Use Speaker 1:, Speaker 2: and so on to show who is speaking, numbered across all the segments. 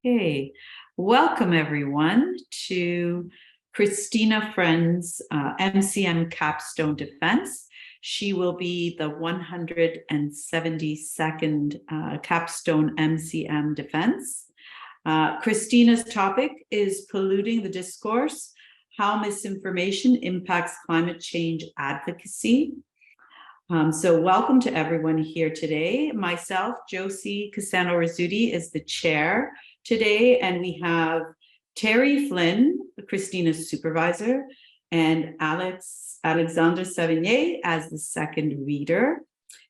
Speaker 1: Hey, welcome everyone to Christina Friend's MCM Capstone defense. She will be the 172nd Capstone MCM defense. Christina's topic is polluting the discourse, how misinformation impacts climate change advocacy. So welcome to everyone here today. Myself, Josie Cassano Rizzuti, is the chair today, and we have Terry Flynn, Christina's supervisor, and Alexander Sévigny as the second reader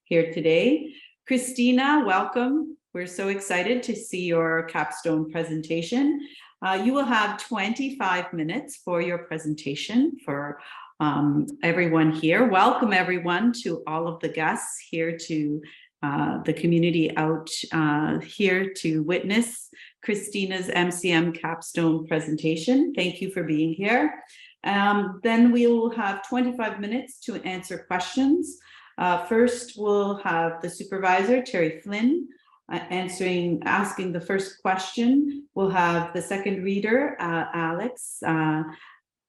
Speaker 1: here today. Christina, welcome. We're so excited to see your capstone presentation. You will have 25 minutes for your presentation for everyone here. Welcome everyone to all of the guests here to the community out here to witness Christina's MCM capstone presentation. Thank you for being here. Then we will have 25 minutes to answer questions. First, we'll have the supervisor, Terry Flynn, asking the first question. We'll have the second reader, Alex,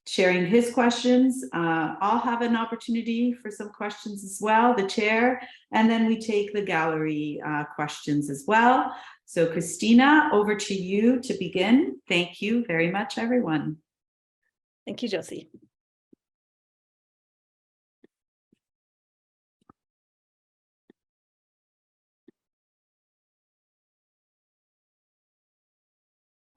Speaker 1: sharing his questions. I'll have an opportunity for some questions as well, the chair, and then we take the gallery questions as well. So Christina, over to you to begin. Thank you very much, everyone.
Speaker 2: Thank you, Josie.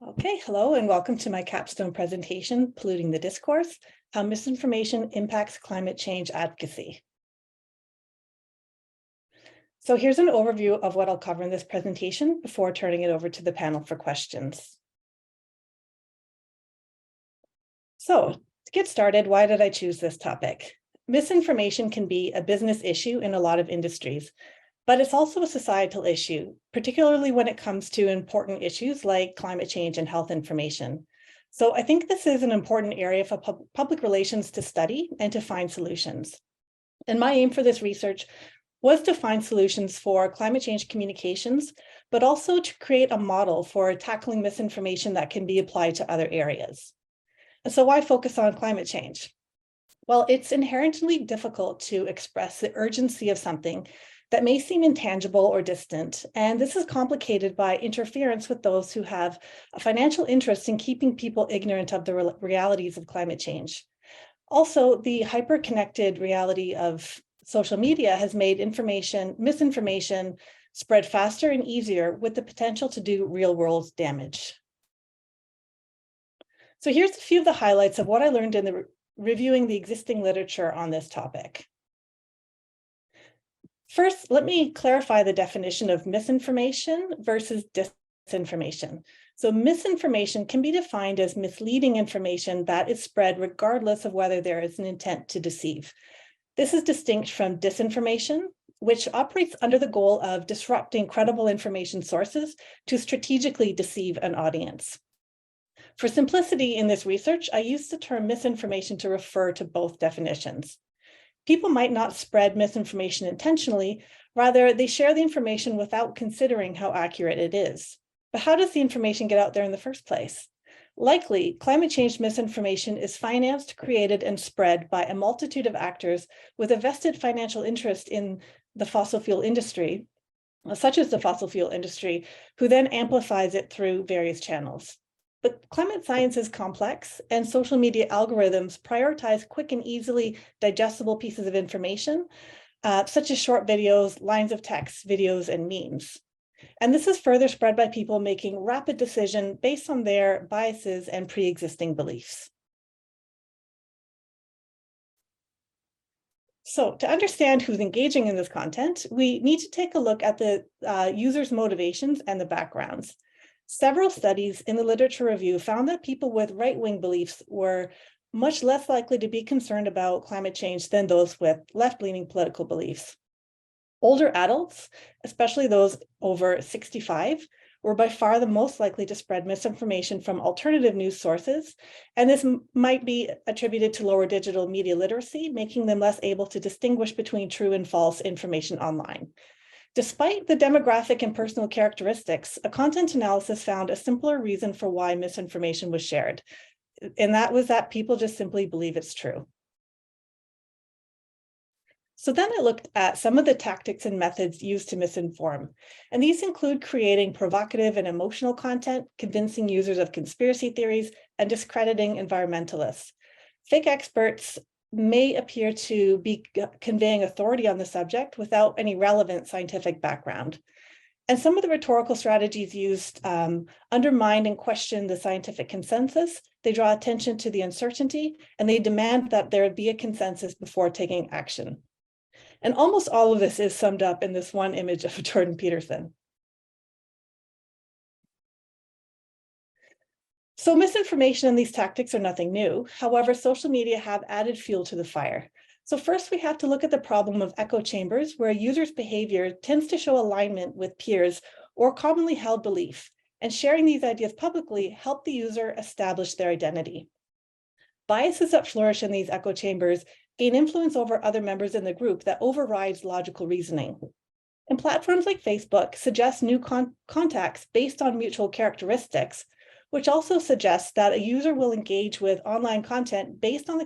Speaker 2: Okay, hello and welcome to my capstone presentation, Polluting the Discourse, How Misinformation Impacts Climate Change Advocacy. So here's an overview of what I'll cover in this presentation before turning it over to the panel for questions. So to get started, why did I choose this topic? Misinformation can be a business issue in a lot of industries, but it's also a societal issue, particularly when it comes to important issues like climate change and health information. So I think this is an important area for public relations to study and to find solutions. And my aim for this research was to find solutions for climate change communications, but also to create a model for tackling misinformation that can be applied to other areas. And so why focus on climate change? Well, it's inherently difficult to express the urgency of something that may seem intangible or distant, and this is complicated by interference with those who have a financial interest in keeping people ignorant of the realities of climate change. Also, the hyper-connected reality of social media has made misinformation spread faster and easier with the potential to do real-world damage. So here's a few of the highlights of what I learned in reviewing the existing literature on this topic. First, let me clarify the definition of misinformation versus disinformation. So misinformation can be defined as misleading information that is spread regardless of whether there is an intent to deceive. This is distinct from disinformation, which operates under the goal of disrupting credible information sources to strategically deceive an audience. For simplicity in this research, I used the term misinformation to refer to both definitions. People might not spread misinformation intentionally, rather they share the information without considering how accurate it is. But how does the information get out there in the first place? Likely, climate change misinformation is financed, created, and spread by a multitude of actors with a vested financial interest in the fossil fuel industry, such as the fossil fuel industry, who then amplifies it through various channels. But climate science is complex, and social media algorithms prioritize quick and easily digestible pieces of information, such as short videos, lines of text, videos, and memes. And this is further spread by people making rapid decisions based on their biases and pre-existing beliefs. So to understand who's engaging in this content, we need to take a look at the users' motivations and the backgrounds. Several studies in the literature review found that people with right-wing beliefs were much less likely to be concerned about climate change than those with left-leaning political beliefs. Older adults, especially those over 65, were by far the most likely to spread misinformation from alternative news sources, and this might be attributed to lower digital media literacy, making them less able to distinguish between true and false information online. Despite the demographic and personal characteristics, a content analysis found a simpler reason for why misinformation was shared, and that was that people just simply believe it's true. So then I looked at some of the tactics and methods used to misinform, and these include creating provocative and emotional content, convincing users of conspiracy theories, and discrediting environmentalists. Fake experts may appear to be conveying authority on the subject without any relevant scientific background. And some of the rhetorical strategies used undermine and question the scientific consensus. They draw attention to the uncertainty, and they demand that there be a consensus before taking action. And almost all of this is summed up in this one image of Jordan Peterson. So misinformation and these tactics are nothing new. However, social media have added fuel to the fire. So first, we have to look at the problem of echo chambers, where a user's behavior tends to show alignment with peers or commonly held belief, and sharing these ideas publicly help the user establish their identity. Biases that flourish in these echo chambers gain influence over other members in the group that overrides logical reasoning. And platforms like Facebook suggest new contacts based on mutual characteristics, which also suggests that a user will engage with online content based on the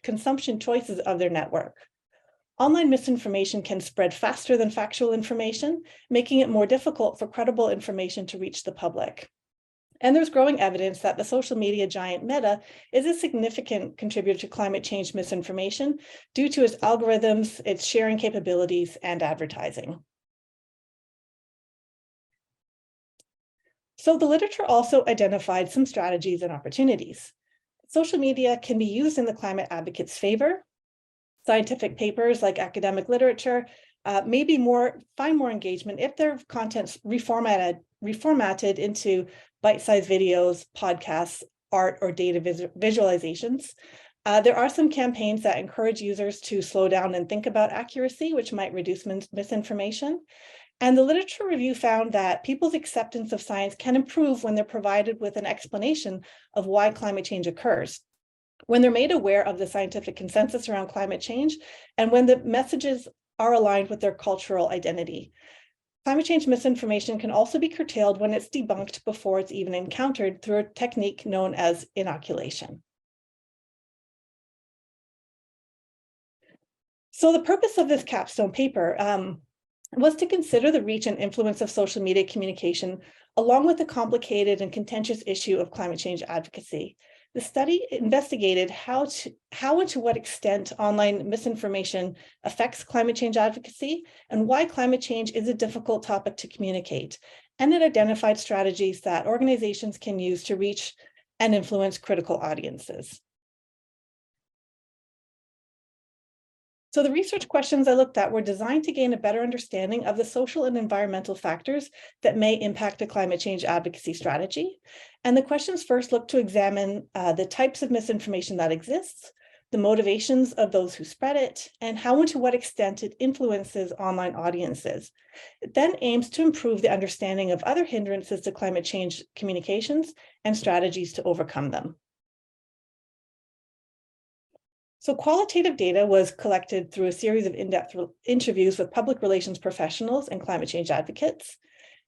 Speaker 2: consumption choices of their network. Online misinformation can spread faster than factual information, making it more difficult for credible information to reach the public. And there's growing evidence that the social media giant Meta is a significant contributor to climate change misinformation due to its algorithms, its sharing capabilities, and advertising. So the literature also identified some strategies and opportunities. Social media can be used in the climate advocates' favor. Scientific papers like academic literature find more engagement if their content's reformatted into bite-sized videos, podcasts, art, or data visualizations. There are some campaigns that encourage users to slow down and think about accuracy, which might reduce misinformation. And the literature review found that people's acceptance of science can improve when they're provided with an explanation of why climate change occurs, when they're made aware of the scientific consensus around climate change, and when the messages are aligned with their cultural identity. Climate change misinformation can also be curtailed when it's debunked before it's even encountered through a technique known as inoculation. So the purpose of this capstone paper was to consider the reach and influence of social media communication, along with the complicated and contentious issue of climate change advocacy. The study investigated how and to what extent online misinformation affects climate change advocacy and why climate change is a difficult topic to communicate. And it identified strategies that organizations can use to reach and influence critical audiences. So the research questions I looked at were designed to gain a better understanding of the social and environmental factors that may impact a climate change advocacy strategy. And the questions first look to examine the types of misinformation that exists, the motivations of those who spread it, and how and to what extent it influences online audiences. It then aims to improve the understanding of other hindrances to climate change communications and strategies to overcome them. So qualitative data was collected through a series of in-depth interviews with public relations professionals and climate change advocates.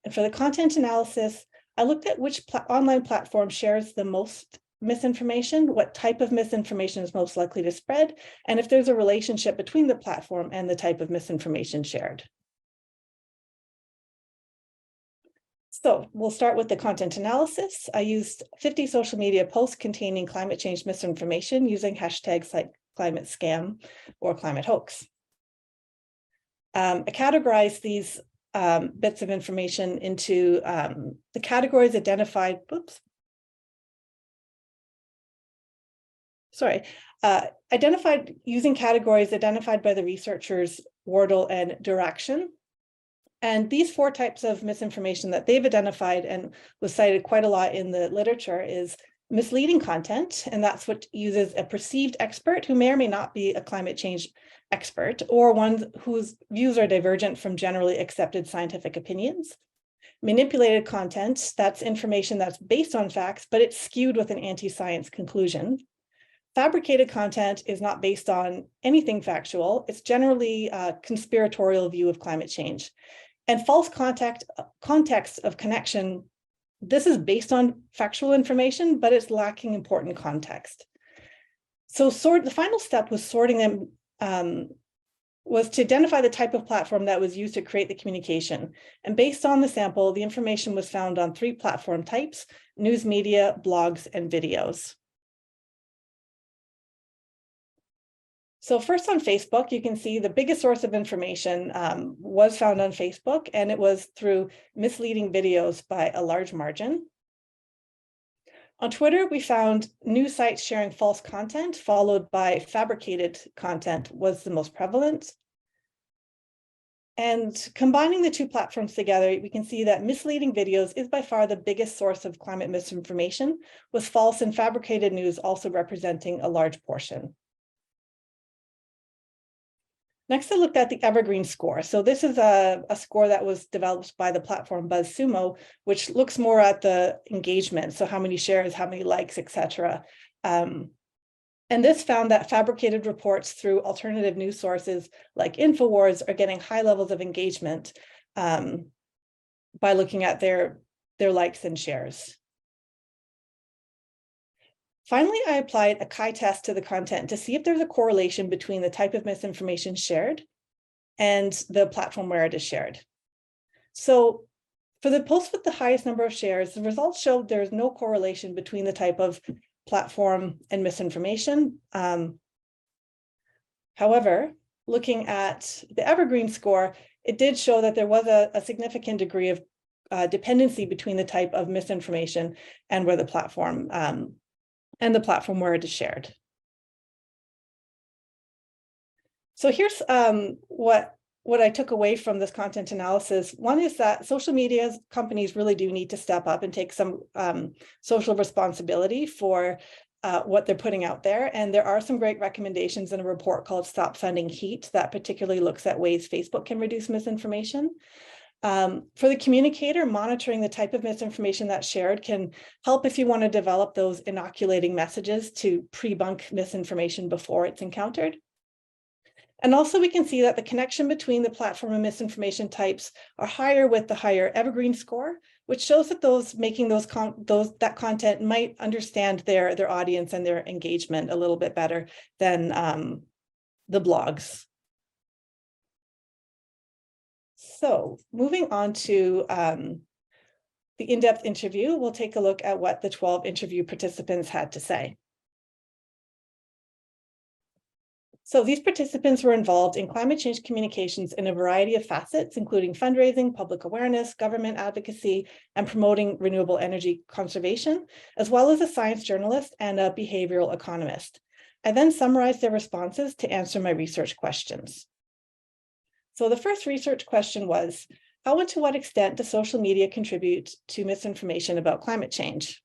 Speaker 2: And for the content analysis, I looked at which online platform shares the most misinformation, what type of misinformation is most likely to spread, and if there's a relationship between the platform and the type of misinformation shared. So we'll start with the content analysis. I used 50 social media posts containing climate change misinformation using hashtags like climate scam or climate hoax. I categorized these bits of information into the categories identified, identified using categories identified by the researchers Wardle and Duraction. And these 4 types of misinformation that they've identified and was cited quite a lot in the literature is misleading content, and that's what uses a perceived expert who may or may not be a climate change expert, or one whose views are divergent from generally accepted scientific opinions. Manipulated content, that's information that's based on facts, but it's skewed with an anti-science conclusion. Fabricated content is not based on anything factual. It's generally a conspiratorial view of climate change. And false context of connection, this is based on factual information, but it's lacking important context. So the final step was sorting them, was to identify the type of platform that was used to create the communication. And based on the sample, the information was found on 3 platform types: news media, blogs, and videos. So first on Facebook, you can see the biggest source of information was found on Facebook, and it was through misleading videos by a large margin. On Twitter, we found news sites sharing false content, followed by fabricated content was the most prevalent. And combining the 2 platforms together, we can see that misleading videos is by far the biggest source of climate misinformation, with false and fabricated news also representing a large portion. Next, I looked at the Evergreen score. So this is a score that was developed by the platform BuzzSumo, which looks more at the engagement. So how many shares, how many likes, etc. And this found that fabricated reports through alternative news sources like InfoWars are getting high levels of engagement by looking at their likes and shares. Finally, I applied a chi-test to the content to see if there's a correlation between the type of misinformation shared and the platform where it is shared. So for the post with the highest number of shares, the results showed there's no correlation between the type of platform and misinformation. However, looking at the Evergreen score, it did show that there was a significant degree of dependency between the type of misinformation and where the platform where it is shared. So here's what I took away from this content analysis. One is that social media companies really do need to step up and take some social responsibility for what they're putting out there. And there are some great recommendations in a report called Stop Funding Heat that particularly looks at ways Facebook can reduce misinformation. For the communicator, monitoring the type of misinformation that's shared can help if you want to develop those inoculating messages to pre-bunk misinformation before it's encountered. And also we can see that the connection between the platform and misinformation types are higher with the higher Evergreen score, which shows that those making that content might understand their audience and their engagement a little bit better than the blogs. So moving on to the in-depth interview, we'll take a look at what the 12 interview participants had to say. So these participants were involved in climate change communications in a variety of facets, including fundraising, public awareness, government advocacy, and promoting renewable energy conservation, as well as a science journalist and a behavioral economist. I then summarized their responses to answer my research questions. So the first research question was, how and to what extent does social media contribute to misinformation about climate change?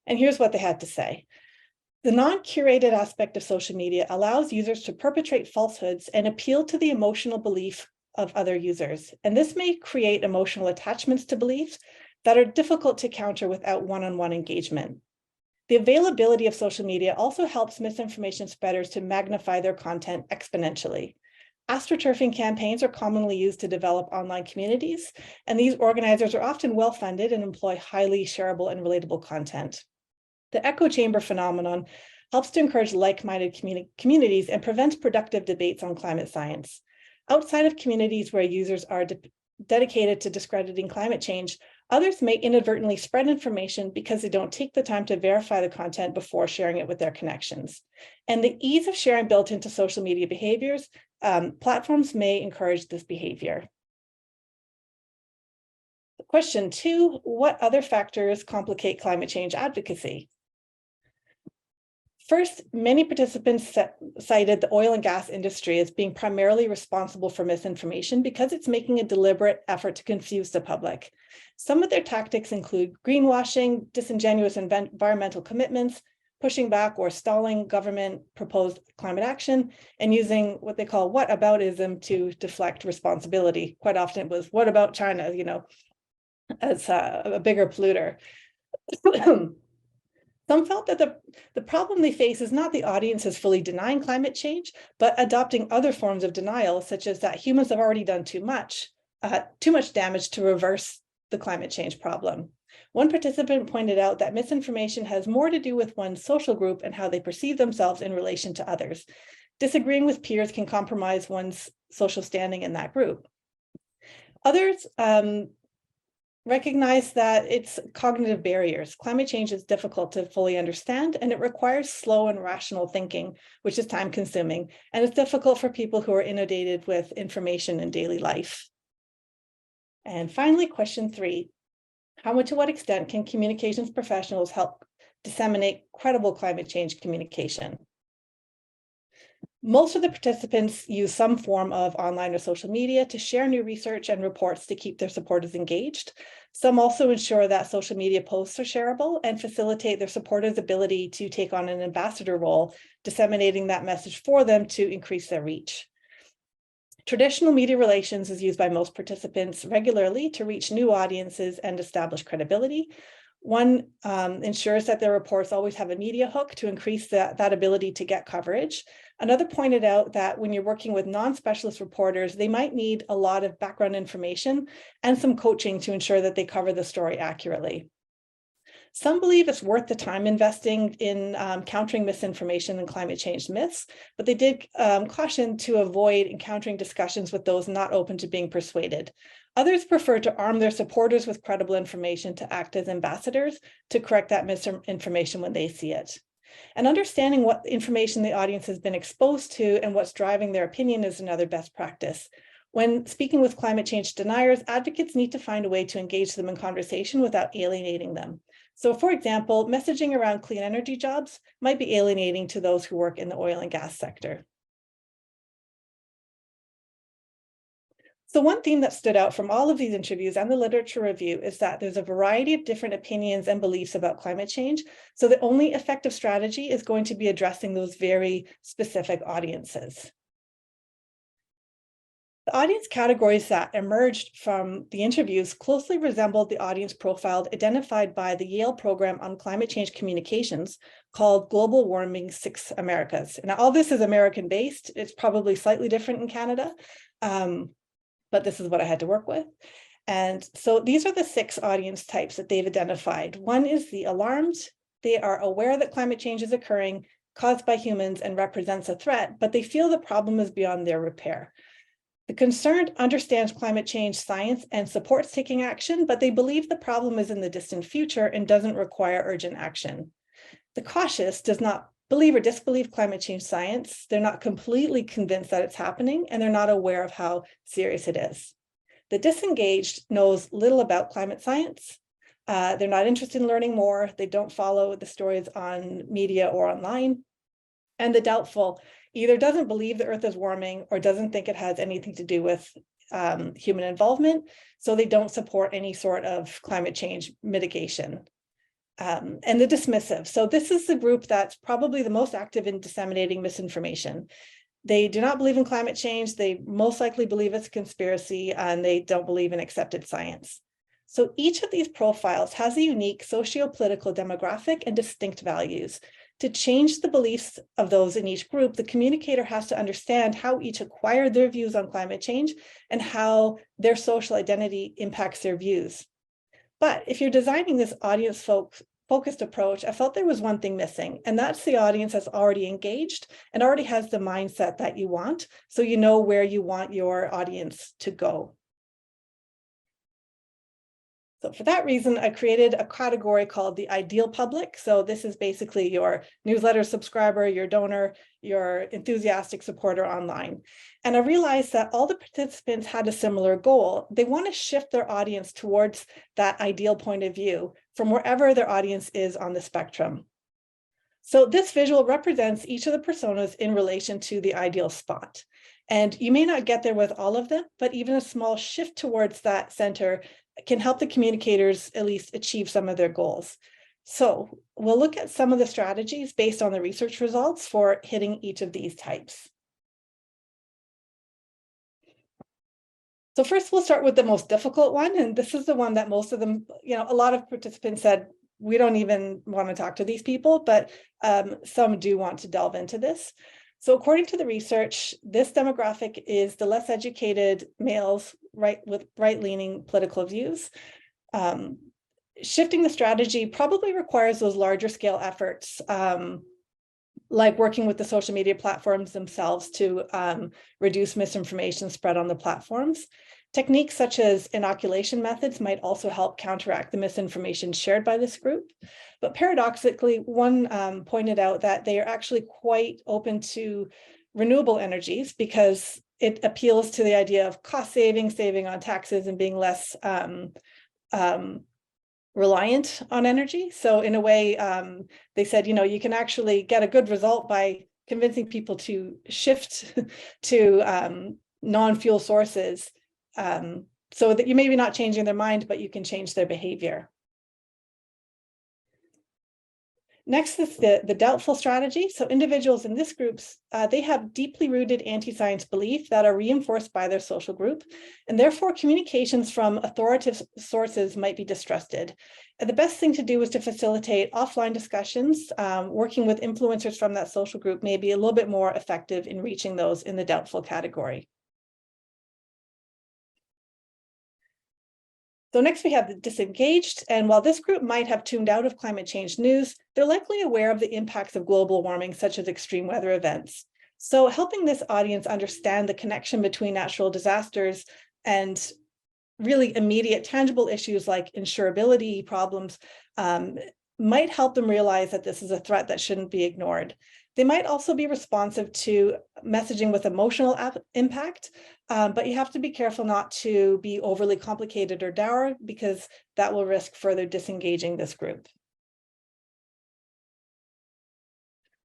Speaker 2: And here's what they had to say. The non-curated aspect of social media allows users to perpetrate falsehoods and appeal to the emotional belief of other users. And this may create emotional attachments to beliefs that are difficult to counter without one-on-one engagement. The availability of social media also helps misinformation spreaders to magnify their content exponentially. AstroTurfing campaigns are commonly used to develop online communities, and these organizers are often well-funded and employ highly shareable and relatable content. The echo chamber phenomenon helps to encourage like-minded communities and prevents productive debates on climate science. Outside of communities where users are dedicated to discrediting climate change, others may inadvertently spread information because they don't take the time to verify the content before sharing it with their connections. And the ease of sharing built into social media behaviors, platforms may encourage this behavior. Question 2, what other factors complicate climate change advocacy? First, many participants cited the oil and gas industry as being primarily responsible for misinformation because it's making a deliberate effort to confuse the public. Some of their tactics include greenwashing, disingenuous environmental commitments, pushing back or stalling government proposed climate action, and using what they call whataboutism to deflect responsibility. Quite often it was, what about China, as a bigger polluter. Some felt that the problem they face is not the audience is fully denying climate change, but adopting other forms of denial, such as that humans have already done too much damage to reverse the climate change problem. One participant pointed out that misinformation has more to do with one's social group and how they perceive themselves in relation to others. Disagreeing with peers can compromise one's social standing in that group. Others recognize that it's cognitive barriers. Climate change is difficult to fully understand, and it requires slow and rational thinking, which is time consuming. And it's difficult for people who are inundated with information in daily life. And finally, question 3, to what extent can communications professionals help disseminate credible climate change communication? Most of the participants use some form of online or social media to share new research and reports to keep their supporters engaged. Some also ensure that social media posts are shareable and facilitate their supporters' ability to take on an ambassador role, disseminating that message for them to increase their reach. Traditional media relations is used by most participants regularly to reach new audiences and establish credibility. One ensures that their reports always have a media hook to increase that ability to get coverage. Another pointed out that when you're working with non-specialist reporters, they might need a lot of background information and some coaching to ensure that they cover the story accurately. Some believe it's worth the time investing in countering misinformation and climate change myths, but they did caution to avoid encountering discussions with those not open to being persuaded. Others prefer to arm their supporters with credible information to act as ambassadors to correct that misinformation when they see it. And understanding what information the audience has been exposed to and what's driving their opinion is another best practice. When speaking with climate change deniers, advocates need to find a way to engage them in conversation without alienating them. So, for example, messaging around clean energy jobs might be alienating to those who work in the oil and gas sector. So one theme that stood out from all of these interviews and the literature review is that there's a variety of different opinions and beliefs about climate change. So the only effective strategy is going to be addressing those very specific audiences. The audience categories that emerged from the interviews closely resembled the audience profile identified by the Yale program on climate change communications called Global Warming 6 Americas. Now, all this is American-based. It's probably slightly different in Canada, but this is what I had to work with. And so these are the 6 audience types that they've identified. One is the alarmed. They are aware that climate change is occurring, caused by humans, and represents a threat, but they feel the problem is beyond their repair. The concerned understands climate change science and supports taking action, but they believe the problem is in the distant future and doesn't require urgent action. The cautious does not believe or disbelieve climate change science. They're not completely convinced that it's happening, and they're not aware of how serious it is. The disengaged knows little about climate science. They're not interested in learning more. They don't follow the stories on media or online. And the doubtful either doesn't believe the Earth is warming or doesn't think it has anything to do with human involvement, so they don't support any sort of climate change mitigation. And the dismissive. So this is the group that's probably the most active in disseminating misinformation. They do not believe in climate change. They most likely believe it's a conspiracy, and they don't believe in accepted science. So each of these profiles has a unique socio-political demographic and distinct values. To change the beliefs of those in each group, the communicator has to understand how each acquired their views on climate change and how their social identity impacts their views. But if you're designing this audience-focused approach, I felt there was one thing missing, and that's the audience that's already engaged and already has the mindset that you want, so you know where you want your audience to go. So for that reason, I created a category called the ideal public. So this is basically your newsletter subscriber, your donor, your enthusiastic supporter online. And I realized that all the participants had a similar goal. They want to shift their audience towards that ideal point of view from wherever their audience is on the spectrum. So this visual represents each of the personas in relation to the ideal spot. And you may not get there with all of them, but even a small shift towards that center can help the communicators at least achieve some of their goals. So we'll look at some of the strategies based on the research results for hitting each of these types. So first, we'll start with the most difficult one, and this is the one that most of them, a lot of participants said we don't even want to talk to these people, but some do want to delve into this. So according to the research, this demographic is the less educated males with right-leaning political views. Shifting the strategy probably requires those larger scale efforts, like working with the social media platforms themselves to reduce misinformation spread on the platforms. Techniques such as inoculation methods might also help counteract the misinformation shared by this group. But paradoxically, one pointed out that they are actually quite open to renewable energies because it appeals to the idea of cost saving on taxes, and being less reliant on energy. So in a way, they said, you can actually get a good result by convincing people to shift to non-fuel sources, so that you maybe not changing their mind, but you can change their behavior. Next is the doubtful strategy. So individuals in this group, they have deeply rooted anti-science belief that are reinforced by their social group, and therefore communications from authoritative sources might be distrusted. And the best thing to do is to facilitate offline discussions. Working with influencers from that social group may be a little bit more effective in reaching those in the doubtful category. So next we have the disengaged, and while this group might have tuned out of climate change news, they're likely aware of the impacts of global warming, such as extreme weather events. So helping this audience understand the connection between natural disasters and really immediate tangible issues like insurability problems might help them realize that this is a threat that shouldn't be ignored. They might also be responsive to messaging with emotional impact, but you have to be careful not to be overly complicated or dour, because that will risk further disengaging this group.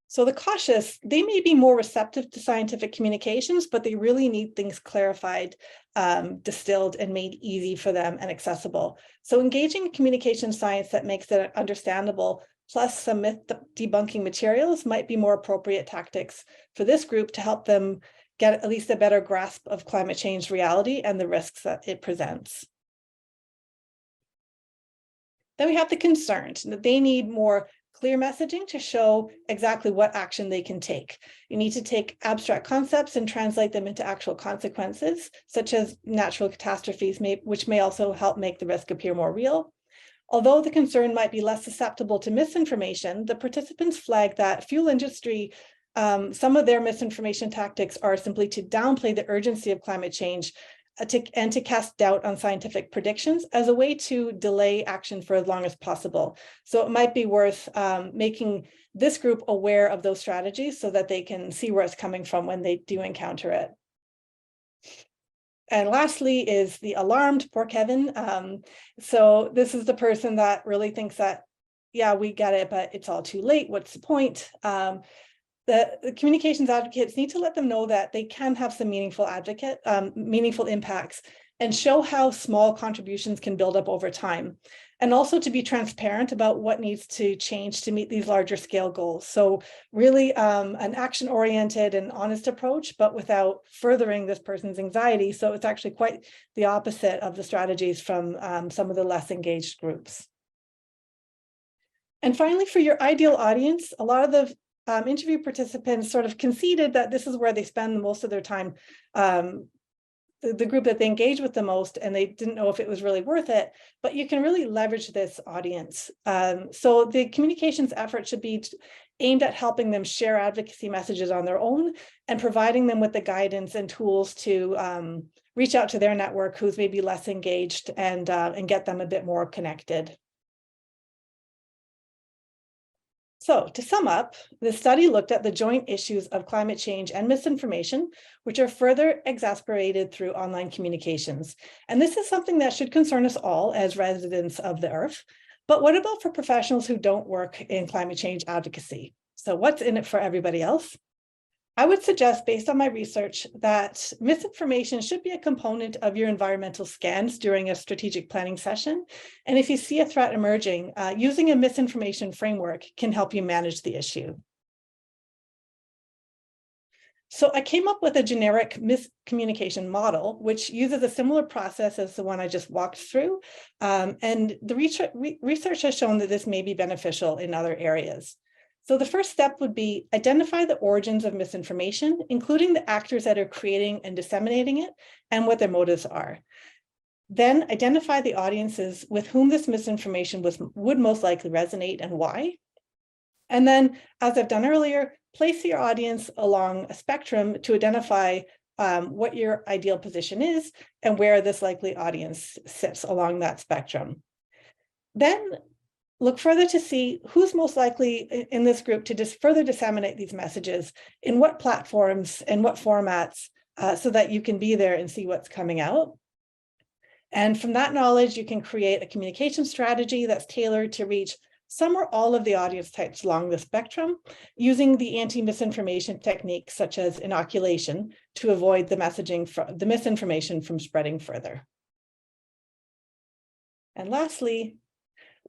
Speaker 2: So the cautious, they may be more receptive to scientific communications, but they really need things clarified, distilled, and made easy for them and accessible. So engaging in communication science that makes it understandable, plus some myth debunking materials, might be more appropriate tactics for this group to help them get at least a better grasp of climate change reality and the risks that it presents. Then we have the concerned, that they need more clear messaging to show exactly what action they can take. You need to take abstract concepts and translate them into actual consequences, such as natural catastrophes, which may also help make the risk appear more real. Although the concern might be less susceptible to misinformation, the participants flag that fuel industry, some of their misinformation tactics are simply to downplay the urgency of climate change and to cast doubt on scientific predictions as a way to delay action for as long as possible. So it might be worth making this group aware of those strategies so that they can see where it's coming from when they do encounter it. And lastly is the alarmed, poor Kevin. So this is the person that really thinks that, yeah, we get it, but it's all too late. What's the point? The communications advocates need to let them know that they can have some meaningful impacts, and show how small contributions can build up over time. And also to be transparent about what needs to change to meet these larger scale goals. So really an action-oriented and honest approach, but without furthering this person's anxiety. So it's actually quite the opposite of the strategies from some of the less engaged groups. And finally, for your ideal audience, a lot of the interview participants sort of conceded that this is where they spend most of their time, the group that they engage with the most, and they didn't know if it was really worth it, but you can really leverage this audience. So the communications effort should be aimed at helping them share advocacy messages on their own and providing them with the guidance and tools to reach out to their network who's maybe less engaged and get them a bit more connected. So to sum up, the study looked at the joint issues of climate change and misinformation, which are further exacerbated through online communications. And this is something that should concern us all as residents of the Earth. But what about for professionals who don't work in climate change advocacy? So what's in it for everybody else? I would suggest, based on my research, that misinformation should be a component of your environmental scans during a strategic planning session. And if you see a threat emerging, using a misinformation framework can help you manage the issue. So I came up with a generic miscommunication model, which uses a similar process as the one I just walked through. And the research has shown that this may be beneficial in other areas. So the first step would be identify the origins of misinformation, including the actors that are creating and disseminating it and what their motives are. Then identify the audiences with whom this misinformation would most likely resonate and why. And then, as I've done earlier, place your audience along a spectrum to identify what your ideal position is and where this likely audience sits along that spectrum. Then look further to see who's most likely in this group to just further disseminate these messages, in what platforms and what formats, so that you can be there and see what's coming out. And from that knowledge, you can create a communication strategy that's tailored to reach some or all of the audience types along the spectrum, using the anti-misinformation techniques such as inoculation to avoid the misinformation from spreading further. And lastly,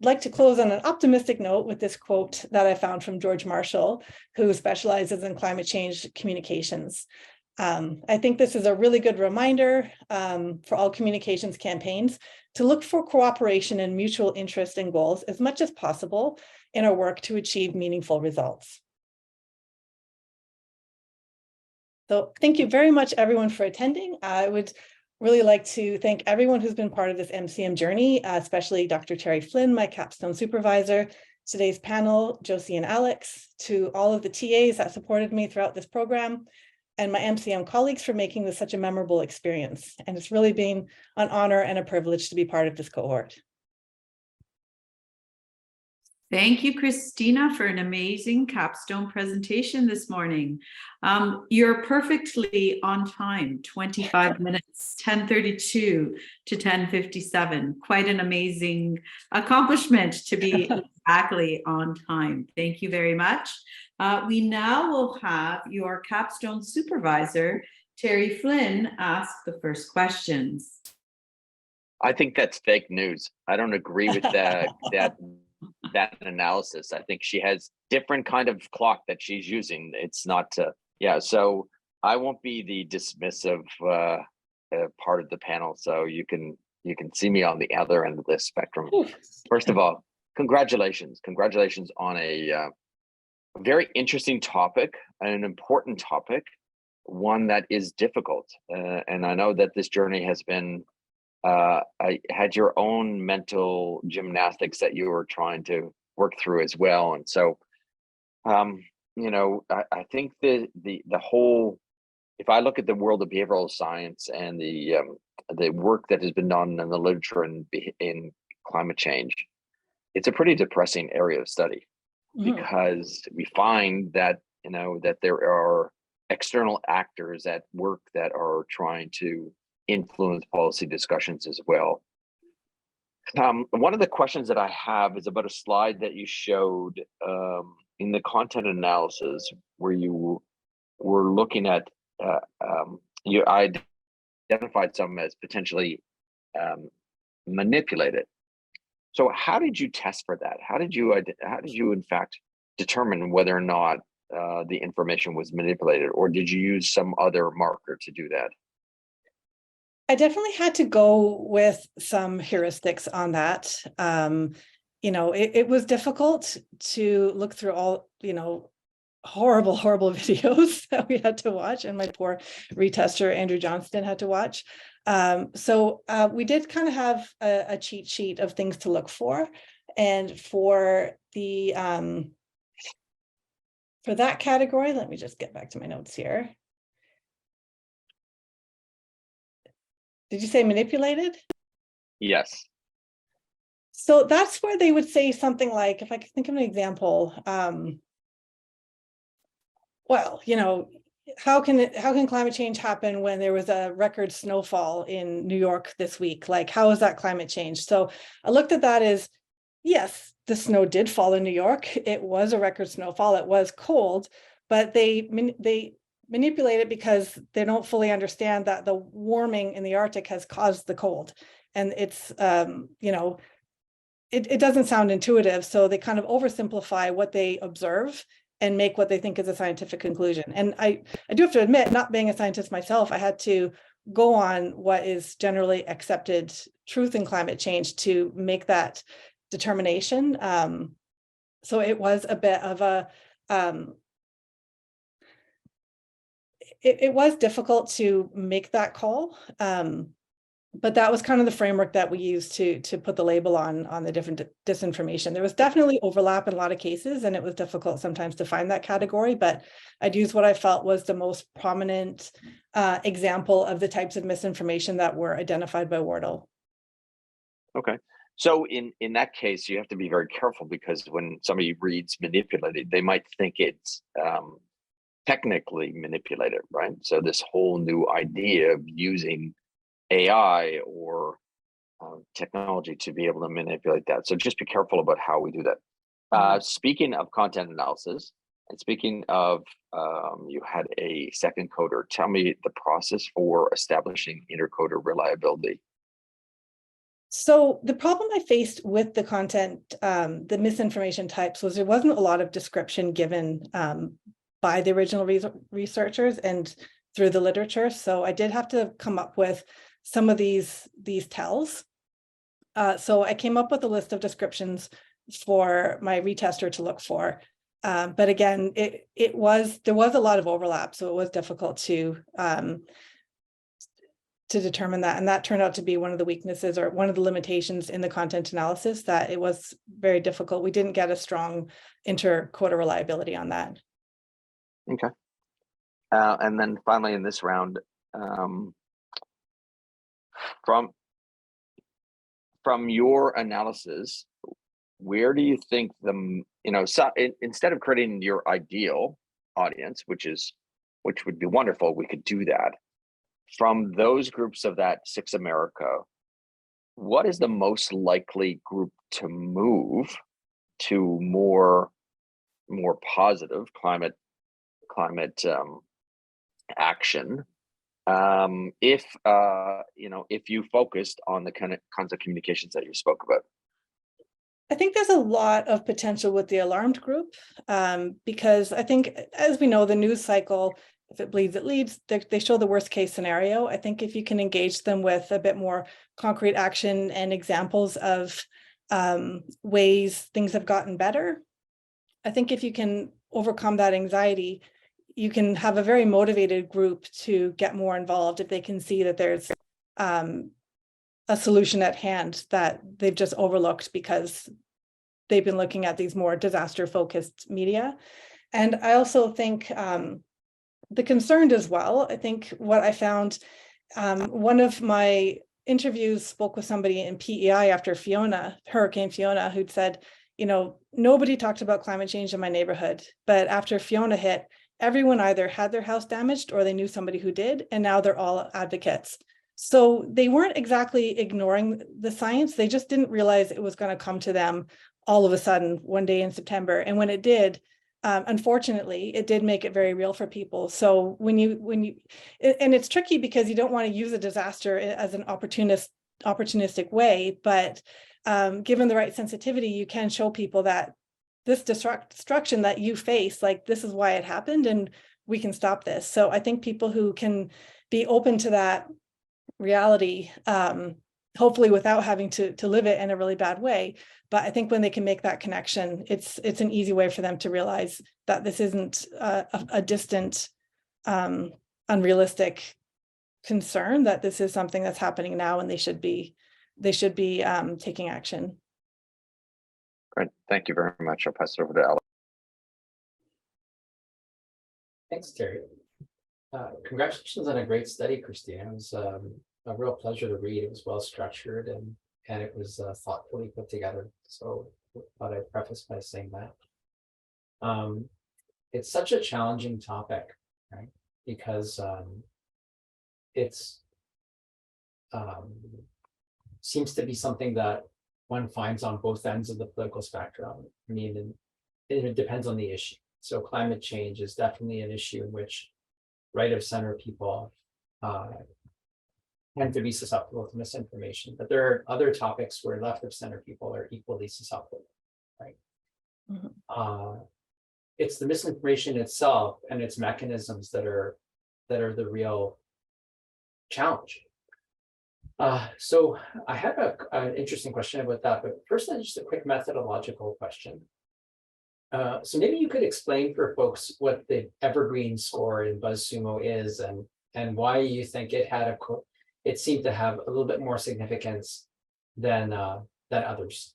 Speaker 2: I'd like to close on an optimistic note with this quote that I found from George Marshall, who specializes in climate change communications. I think this is a really good reminder for all communications campaigns to look for cooperation and mutual interest and goals as much as possible in our work to achieve meaningful results. So thank you very much, everyone, for attending. I would really like to thank everyone who's been part of this MCM journey, especially Dr. Terry Flynn, my Capstone supervisor, today's panel, Josie and Alex, to all of the TAs that supported me throughout this program, and my MCM colleagues for making this such a memorable experience. And it's really been an honor and a privilege to be part of this cohort.
Speaker 1: Thank you, Christina, for an amazing capstone presentation this morning. You're perfectly on time, 25 minutes, 10:32 to 10:57. Quite an amazing accomplishment to be exactly on time. Thank you very much. We now will have your capstone supervisor, Terry Flynn, ask the first questions.
Speaker 3: I think that's fake news. I don't agree with that analysis. I think she has different kind of clock that she's using. It's not, yeah. So I won't be the dismissive part of the panel. So you can see me on the other end of this spectrum. First of all, congratulations on a very interesting topic, an important topic, one that is difficult. And I know that this journey has been. I had your own mental gymnastics that you were trying to work through as well, and so, you know, I think the whole, if I look at the world of behavioral science and the work that has been done in the literature in climate change, it's a pretty depressing area of study, because we find that, you know, that there are external actors at work that are trying to influence policy discussions as well. One of the questions that I have is about a slide that you showed in the content analysis, where you were looking at, you identified some as potentially manipulated. So how did you test for that? How did you in fact determine whether or not the information was manipulated, or did you use some other marker to do that?
Speaker 2: I definitely had to go with some heuristics on that. You know, it was difficult to look through all, you know, horrible videos that we had to watch, and my poor retester, Andrew Johnston, had to watch. So we did kind of have a cheat sheet of things to look for. And for the for that category, let me just get back to my notes here. Did you say manipulated?
Speaker 3: Yes.
Speaker 2: So that's where they would say something like, if I could think of an example, well, you know, how can climate change happen when there was a record snowfall in New York this week? Like, how is that climate change? So I looked at that as, yes, the snow did fall in New York. It was a record snowfall. It was cold, but they manipulate it because they don't fully understand that the warming in the Arctic has caused the cold. And it's, you know, it doesn't sound intuitive. So they kind of oversimplify what they observe and make what they think is a scientific conclusion. And I do have to admit, not being a scientist myself, I had to go on what is generally accepted truth in climate change to make that determination. So it was a bit of a, it was difficult to make that call. But that was kind of the framework that we used to put the label on the different disinformation. There was definitely overlap in a lot of cases, and it was difficult sometimes to find that category, but I'd use what I felt was the most prominent example of the types of misinformation that were identified by Wardle.
Speaker 3: Okay. So in that case, you have to be very careful, because when somebody reads manipulated, they might think it's technically manipulated, right? So this whole new idea of using AI or technology to be able to manipulate that. So just be careful about how we do that. Speaking of content analysis, and speaking of, you had a second coder, tell me the process for establishing intercoder reliability.
Speaker 2: So the problem I faced with the content, the misinformation types, was there wasn't a lot of description given by the original researchers and through the literature. So I did have to come up with some of these tells. So I came up with a list of descriptions for my retester to look for. But again, there was a lot of overlap, so it was difficult to determine that. And that turned out to be one of the weaknesses or one of the limitations in the content analysis, that it was very difficult. We didn't get a strong intercoder reliability on that.
Speaker 3: Okay. And then finally in this round, from your analysis, where do you think instead of creating your ideal audience, which would be wonderful, we could do that. From those groups of that 6 America, what is the most likely group to move to more positive climate action, if you focused on the kinds of communications that you spoke about?
Speaker 2: I think there's a lot of potential with the alarmed group, because I think, as we know, the news cycle, if it bleeds, it leads. They show the worst case scenario. I think if you can engage them with a bit more concrete action and examples of ways things have gotten better, I think if you can overcome that anxiety, you can have a very motivated group to get more involved if they can see that there's a solution at hand that they've just overlooked because they've been looking at these more disaster-focused media. And I also think the concerned as well. I think what I found, one of my interviews spoke with somebody in PEI after Hurricane Fiona, who'd said, nobody talked about climate change in my neighborhood, but after Fiona hit, everyone either had their house damaged or they knew somebody who did, and now they're all advocates. So they weren't exactly ignoring the science, they just didn't realize it was going to come to them all of a sudden one day in September. And when it did, unfortunately, it did make it very real for people. So and it's tricky because you don't want to use a disaster as an opportunistic way, but given the right sensitivity, you can show people that this destruction that you face, like, this is why it happened and we can stop this. So I think people who can be open to that reality, hopefully without having to live it in a really bad way. But I think when they can make that connection, it's an easy way for them to realize that this isn't a distant, unrealistic concern, that this is something that's happening now and they should be taking action.
Speaker 3: Great, thank you very much. I'll pass it over to Alex.
Speaker 4: Thanks, Terry. Congratulations on a great study, Christina. It was a real pleasure to read. It was well structured and it was thoughtfully put together. So I thought I'd preface by saying that. It's such a challenging topic, right? Because it's seems to be something that one finds on both ends of the political spectrum. I mean, it depends on the issue. So climate change is definitely an issue in which right of center people tend to be susceptible to misinformation, but there are other topics where left of center people are equally susceptible, right? Mm-hmm. it's the misinformation itself and its mechanisms that are the real challenge. So I have an interesting question about that, but first, just a quick methodological question. So maybe you could explain for folks what the evergreen score in BuzzSumo is, and why you think it had it seemed to have a little bit more significance than others.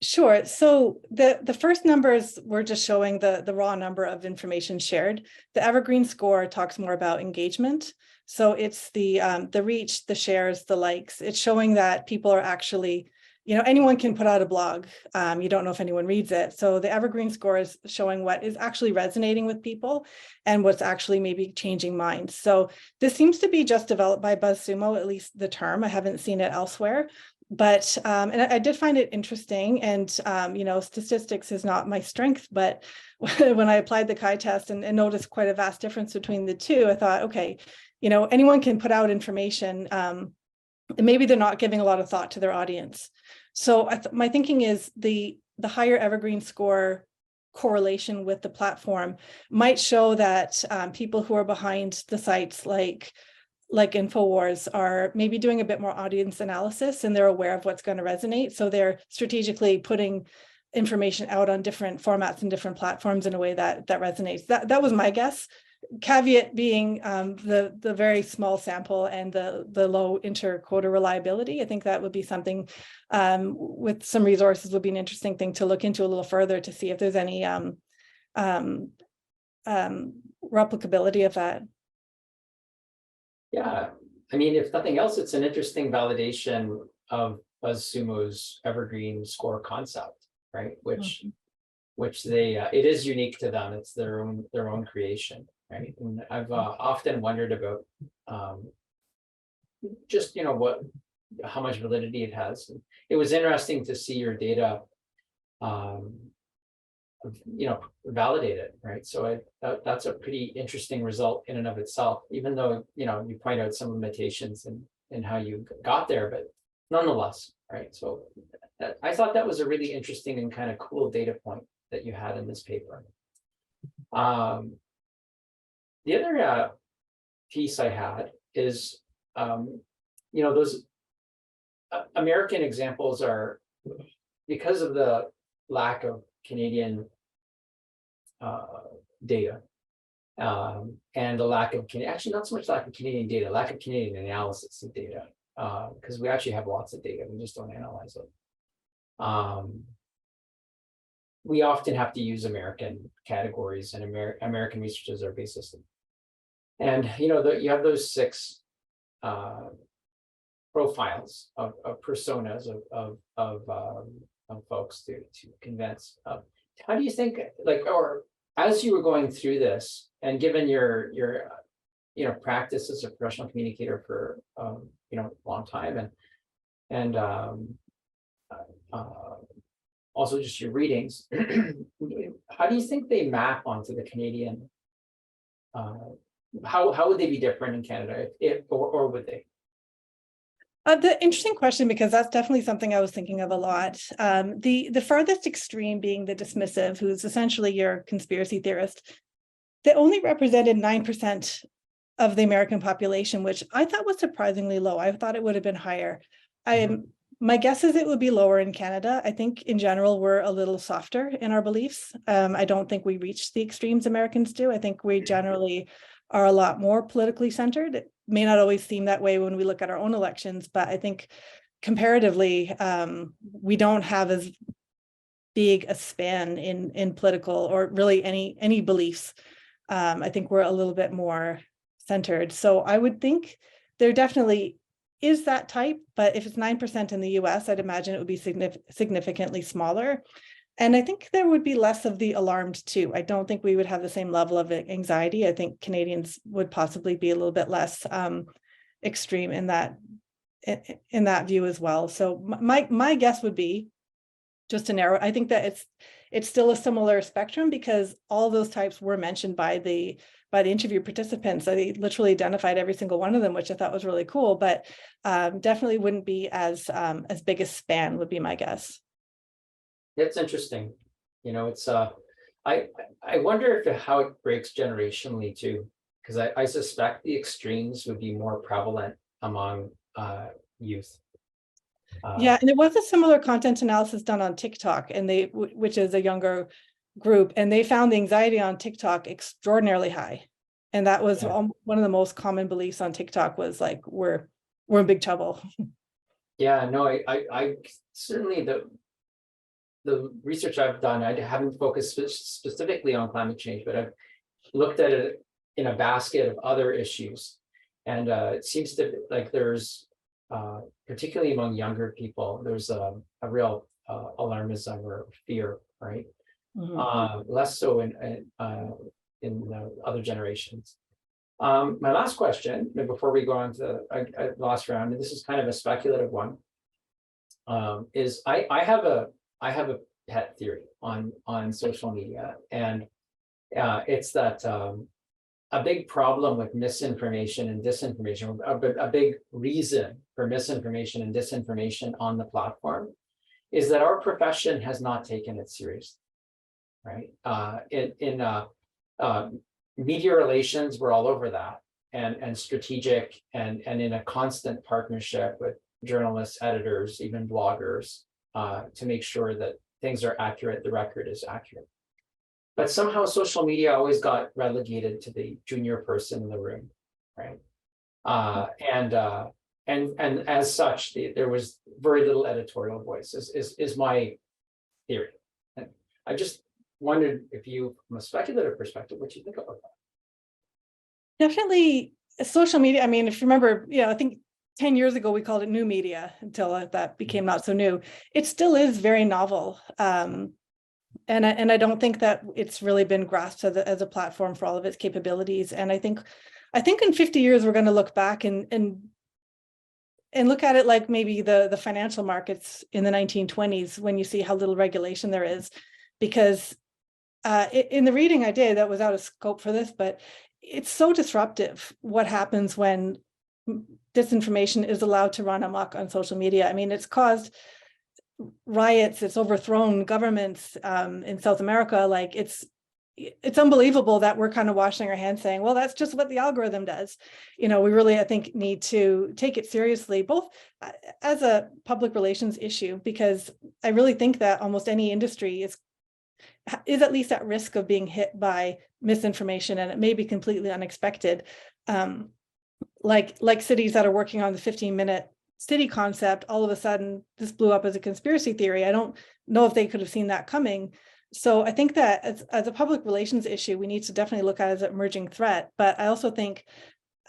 Speaker 2: Sure. So the first numbers were just showing the raw number of information shared. The evergreen score talks more about engagement. So it's the reach, the shares, the likes. It's showing that people are actually, anyone can put out a blog. You don't know if anyone reads it. So the evergreen score is showing what is actually resonating with people and what's actually maybe changing minds. So this seems to be just developed by BuzzSumo, at least the term. I haven't seen it elsewhere. But and I did find it interesting, and statistics is not my strength, but when I applied the Chi test and noticed quite a vast difference between the two, I thought, okay, anyone can put out information, and maybe they're not giving a lot of thought to their audience. So my thinking is the higher evergreen score correlation with the platform might show that people who are behind the sites like InfoWars are maybe doing a bit more audience analysis, and they're aware of what's going to resonate. So they're strategically putting information out on different formats and different platforms in a way that resonates. That was my guess. Caveat being the very small sample and the low inter-quota reliability. I think that would be something with some resources would be an interesting thing to look into a little further to see if there's any replicability of that.
Speaker 4: Yeah, I mean, if nothing else, it's an interesting validation of BuzzSumo's evergreen score concept, right? Which they it is unique to them. It's their own creation, right? And I've often wondered about just how much validity it has. And it was interesting to see your data validate it, right? So that's a pretty interesting result in and of itself, even though you point out some limitations in how you got there, but nonetheless, right? So I thought that was a really interesting and kind of cool data point that you had in this paper. The other piece I had is those American examples are, because of the lack of Canadian data, and the lack of actually not so much lack of Canadian data, lack of Canadian analysis of data, because we actually have lots of data, we just don't analyze it. We often have to use American categories, and American research as our base system. And you have those 6 profiles of personas of folks to convince. How do you think, or as you were going through this, and given your practice as a professional communicator for a long time, and also just your readings, how do you think they map onto the Canadian? How would they be different in Canada, or would they?
Speaker 2: The interesting question, because that's definitely something I was thinking of a lot. The farthest extreme being the dismissive, who's essentially your conspiracy theorist. They only represented 9% of the American population, which I thought was surprisingly low. I thought it would have been higher. My guess is it would be lower in Canada. I think in general, we're a little softer in our beliefs. I don't think we reach the extremes Americans do. I think we generally are a lot more politically centered. It may not always seem that way when we look at our own elections, but I think comparatively, we don't have as big a span in political or really any beliefs. I think we're a little bit more centered. So I would think there definitely is that type, but if it's 9% in the US, I'd imagine it would be significantly smaller. And I think there would be less of the alarmed too. I don't think we would have the same level of anxiety. I think Canadians would possibly be a little bit less extreme in that view as well. So my guess would be, just to narrow, I think that it's still a similar spectrum, because all those types were mentioned by the interview participants. They literally identified every single one of them, which I thought was really cool, but definitely wouldn't be as big a span, would be my guess.
Speaker 4: It's interesting. It's I wonder if how it breaks generationally too, because I suspect the extremes would be more prevalent among youth.
Speaker 2: Yeah, and there was a similar content analysis done on TikTok, and which is a younger group, and they found the anxiety on TikTok extraordinarily high. And that was one of the most common beliefs on TikTok was like, we're in big trouble.
Speaker 4: Yeah, no, I certainly the research I've done, I haven't focused specifically on climate change, but I've looked at it in a basket of other issues. And it seems to like there's, particularly among younger people, there's a real alarmism or fear, right? Less so in the other generations. My last question, before we go on to the last round, and this is kind of a speculative one, is I have a pet theory on social media, and it's that a big problem with misinformation and disinformation, a big reason for misinformation and disinformation on the platform, is that our profession has not taken it seriously, right? In media relations, we're all over that, and strategic, and in a constant partnership with journalists, editors, even bloggers, to make sure that things are accurate, the record is accurate. But somehow social media always got relegated to the junior person in the room, right? And as such, there was very little editorial voice, is my theory. And I just wondered if you, from a speculative perspective, what you think about that.
Speaker 2: Definitely social media. I mean, if you remember, I think 10 years ago, we called it new media until that became not so new. It still is very novel. And I don't think that it's really been grasped as a platform for all of its capabilities. And I think in 50 years, we're going to look back and look at it like maybe the financial markets in the 1920s, when you see how little regulation there is. Because in the reading I did, that was out of scope for this, but it's so disruptive what happens when disinformation is allowed to run amok on social media. I mean, it's caused riots, it's overthrown governments in South America. Like it's unbelievable that we're kind of washing our hands saying, well, that's just what the algorithm does. We really, I think, need to take it seriously, both as a public relations issue, because I really think that almost any industry is at least at risk of being hit by misinformation, and it may be completely unexpected. Like cities that are working on the 15-minute city concept, all of a sudden this blew up as a conspiracy theory. I don't know if they could have seen that coming. So I think that as a public relations issue, we need to definitely look at it as an emerging threat. But I also think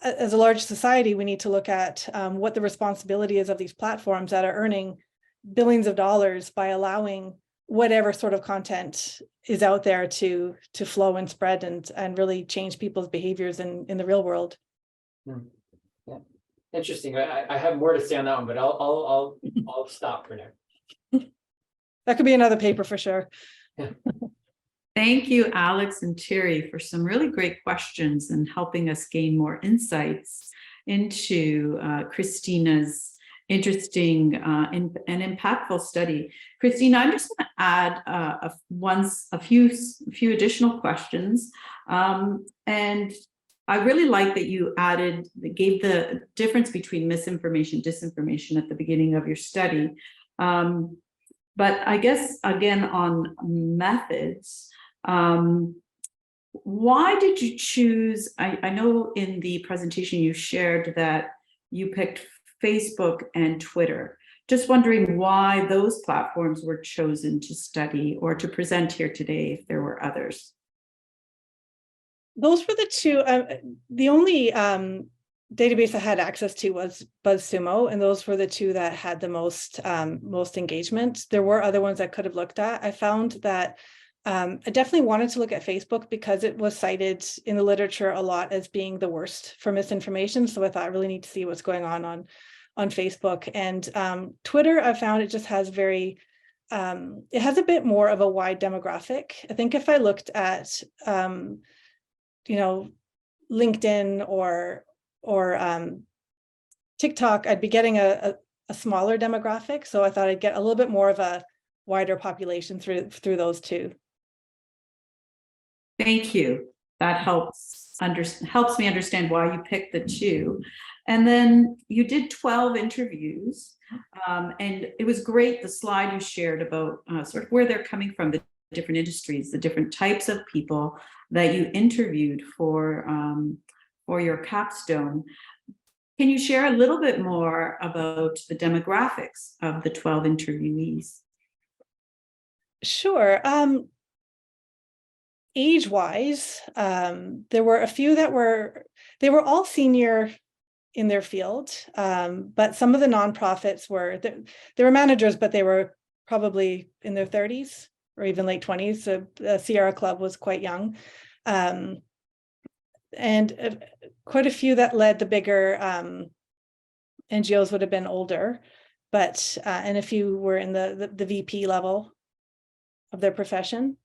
Speaker 2: as a large society, we need to look at what the responsibility is of these platforms that are earning billions of dollars by allowing whatever sort of content is out there to flow and spread and really change people's behaviors in the real world.
Speaker 4: Yeah, interesting. I have more to say on that one, but I'll stop for now.
Speaker 2: That could be another paper for sure.
Speaker 1: Thank you, Alex and Thierry, for some really great questions and helping us gain more insights into Christina's interesting and impactful study. Christina, I'm just going to add a few additional questions, and I really like that you gave the difference between misinformation, disinformation at the beginning of your study. But I guess, again, on methods, why did you choose, I know in the presentation you shared that you picked Facebook and Twitter. Just wondering why those platforms were chosen to study or to present here today, if there were others.
Speaker 2: Those were the two. The only database I had access to was BuzzSumo, and those were the two that had the most engagement. There were other ones I could have looked at. I found that I definitely wanted to look at Facebook because it was cited in the literature a lot as being the worst for misinformation. So I thought I really need to see what's going on Facebook. And Twitter, I found it just has it has a bit more of a wide demographic. I think if I looked at LinkedIn or TikTok, I'd be getting a smaller demographic. So I thought I'd get a little bit more of a wider population through those two.
Speaker 1: Thank you. That helps me understand why you picked the two. And then you did 12 interviews, and it was great, the slide you shared about sort of where they're coming from, the different industries, the different types of people that you interviewed for your capstone. Can you share a little bit more about the demographics of the 12 interviewees?
Speaker 2: Sure. Age-wise, there were a few that they were all senior in their field, but some of the nonprofits they were managers, but they were probably in their 30s or even late 20s. So the Sierra Club was quite young. And quite a few that led the bigger NGOs would have been older, but and a few were in the VP level of their profession.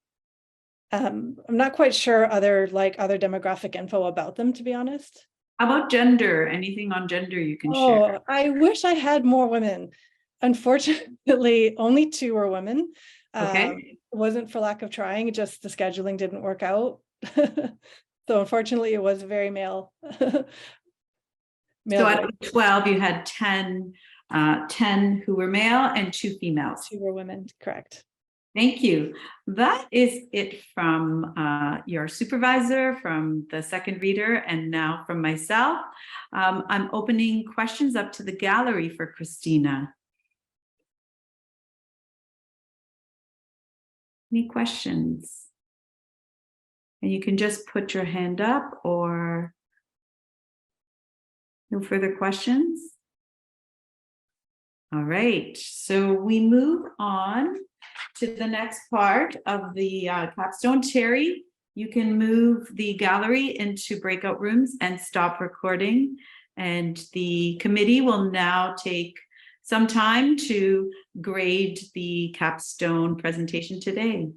Speaker 2: I'm not quite sure other demographic info about them, to be honest.
Speaker 1: How about gender? Anything on gender you can share?
Speaker 2: I wish I had more women. Unfortunately, only 2 were women.
Speaker 1: Okay.
Speaker 2: It wasn't for lack of trying, just the scheduling didn't work out. So unfortunately, it was very male.
Speaker 1: So out of 12, you had 10 who were male and 2 females.
Speaker 2: 2 were women, correct.
Speaker 1: Thank you. That is it from your supervisor, from the second reader, and now from myself. I'm opening questions up to the gallery for Christina. Any questions? And you can just put your hand up, or no further questions? All right, so we move on to the next part of the capstone. Terry, you can move the gallery into breakout rooms and stop recording. And the committee will now take some time to grade the capstone presentation today.